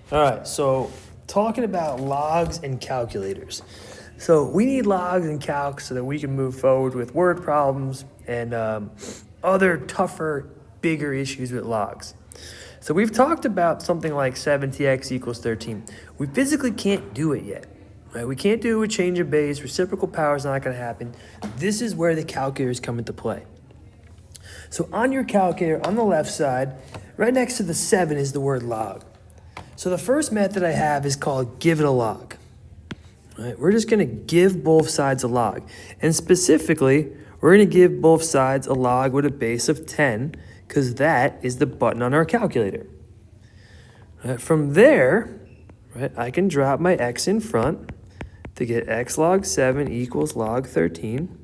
All right, so talking about logs and calculators. So we need logs and calcs so that we can move forward with word problems and other tougher, bigger issues with logs. So we've talked about something like 7tx equals 13. We physically can't do it yet. Right? We can't do a change of base. Reciprocal power is not going to happen. This is where the calculators come into play. So on your calculator, on the left side, right next to the 7 is the word log. So the first method I have is called give it a log. Right? We're just going to give both sides a log. And specifically, we're going to give both sides a log with a base of 10 because that is the button on our calculator. Right? From there, right, I can drop my x in front to get x log 7 equals log 13.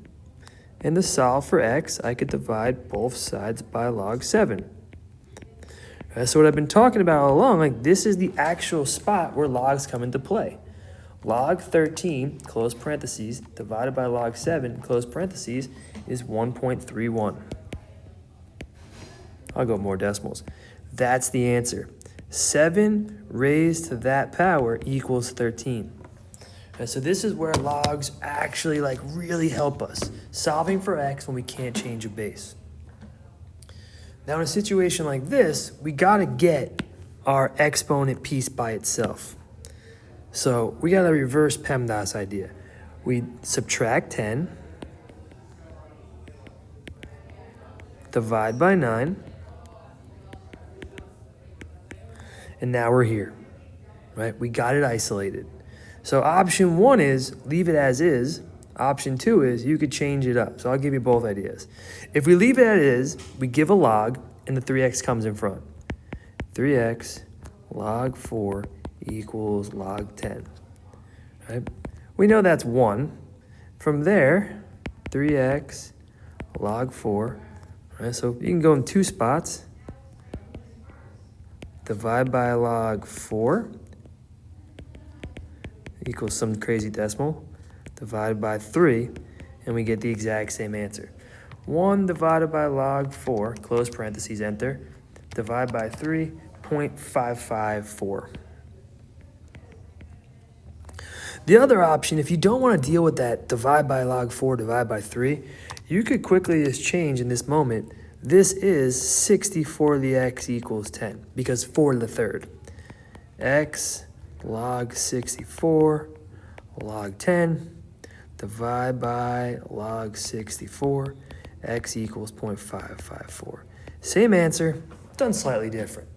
And to solve for x, I could divide both sides by log 7. So what I've been talking about all along, like this is the actual spot where logs come into play. Log 13, close parentheses, divided by log 7, close parentheses, is 1.31. I'll go more decimals. That's the answer. 7 raised to that power equals 13. So this is where logs actually really help us, solving for x when we can't change a base. Now in a situation like this, we gotta get our exponent piece by itself. So we gotta reverse PEMDAS idea. We subtract 10, divide by 9, and now we're here, right? We got it isolated. So option 1 is leave it as is. Option 2 is you could change it up. So I'll give you both ideas. If we leave it as is, we give a log, and the 3x comes in front. 3x log 4 equals log 10. Right? We know that's 1. From there, 3x log 4. Right? So you can go in 2 spots. Divide by log 4 equals some crazy decimal. Divided by 3, and we get the exact same answer. 1 divided by log 4, close parentheses, enter, divide by 3, 0.554. The other option, if you don't want to deal with that divide by log 4, divide by 3, you could quickly just change in this moment. This is 64 to the x equals 10, because 4 to the third. X log 64, log 10, divide by log 64, x equals 0.554. Same answer, done slightly different.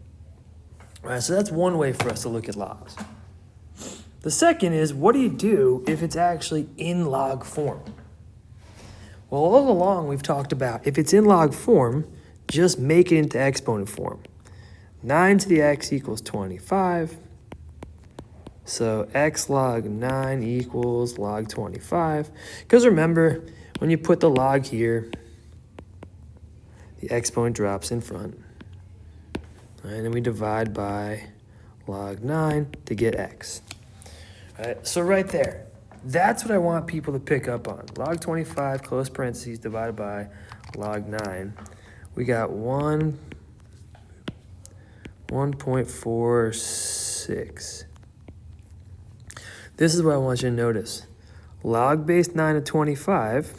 All right, so that's one way for us to look at logs. The second is, what do you do if it's actually in log form? Well, all along we've talked about if it's in log form, just make it into exponent form. 9 to the x equals 25. So x log 9 equals log 25. Because remember, when you put the log here, the exponent drops in front. All right, and then we divide by log 9 to get x. All right, so right there, that's what I want people to pick up on. Log 25, close parentheses, divided by log 9. We got 1.46. This is what I want you to notice. Log base 9 to 25,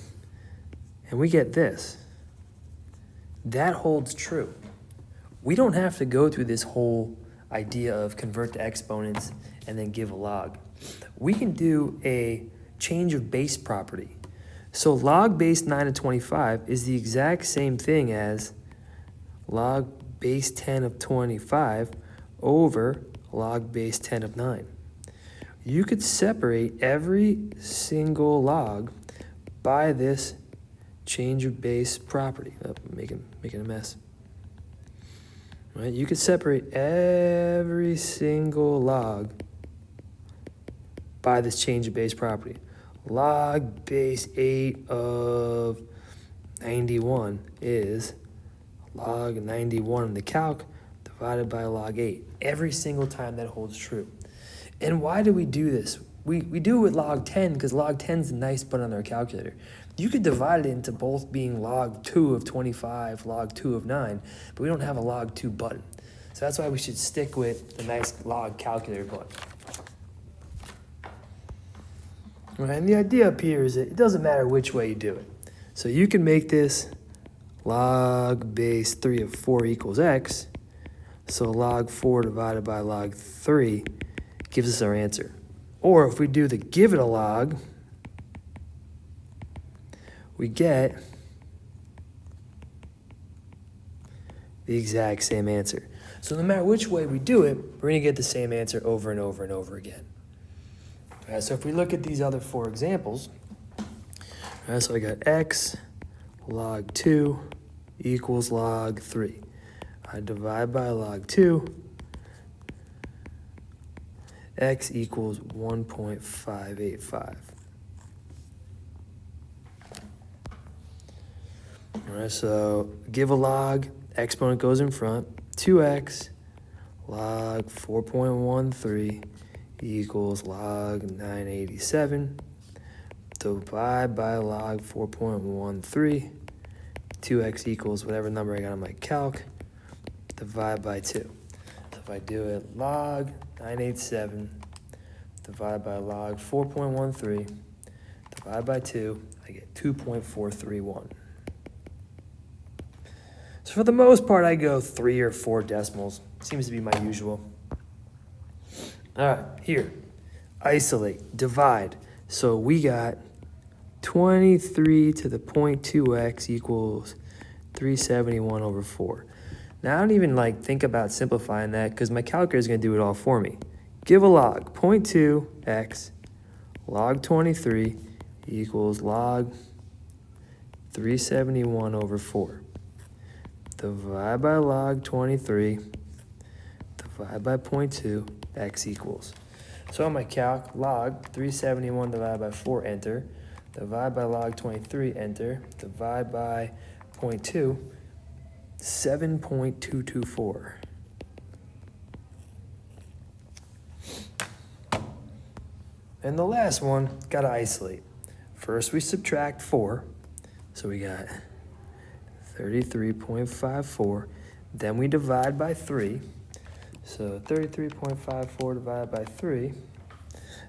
and we get this. That holds true. We don't have to go through this whole idea of convert to exponents and then give a log. We can do a change of base property. So log base 9 to 25 is the exact same thing as log base 10 of 25 over log base 10 of 9. You could separate every single log by this change of base property. Oh, making a mess. Right? You could separate every single log by this change of base property. Log base 8 of 91 is log 91 in the calc divided by log 8. Every single time that holds true. And why do we do this? We do it with log 10 because log 10 is a nice button on our calculator. You could divide it into both being log 2 of 25, log 2 of 9, but we don't have a log 2 button. So that's why we should stick with the nice log calculator button. Right, and the idea up here is that it doesn't matter which way you do it. So you can make this log base 3 of 4 equals x. So log 4 divided by log 3 gives us our answer. Or if we do the give it a log, we get the exact same answer. So no matter which way we do it, we're going to get the same answer over and over and over again. All right, so if we look at these other 4 examples, all right, so I got x log 2 equals log 3. I divide by log 2, x equals 1.585. All right, so give a log, exponent goes in front, 2x log 4.13 equals log 987. Divide by log 4.13, 2x equals whatever number I got on my calc, divide by 2. So if I do it log 987, divide by log 4.13, divide by 2, I get 2.431. So for the most part, I go 3 or 4 decimals. Seems to be my usual. All right, here, isolate, divide. So we got 23 to the 0.2x equals 371 over 4. Now, I don't even think about simplifying that because my calculator is going to do it all for me. Give a log, 0.2x log 23 equals log 371 over 4. Divide by log 23, divide by 0.2, x equals. So on my calc, log 371 divided by 4, enter. Divide by log 23, enter. Divide by 0.2, 7.224. And the last one, got to isolate. First we subtract 4, so we got 33.54. Then we divide by 3. So 33.54 divided by 3.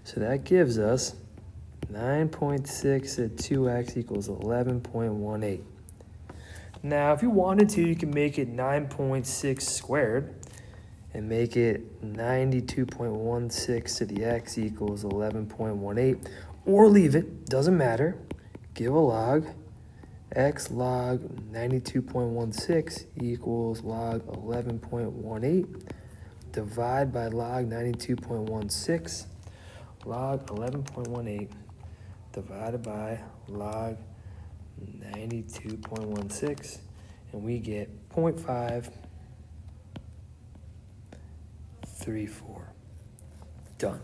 So that gives us 9.6 at 2x equals 11.18. Now, if you wanted to, you can make it 9.6 squared and make it 92.16 to the x equals 11.18, or leave it, doesn't matter. Give a log, x log 92.16 equals log 11.18. Divide by log 92.16, log 11.18, divided by log 92.16, and we get 0.534. Done.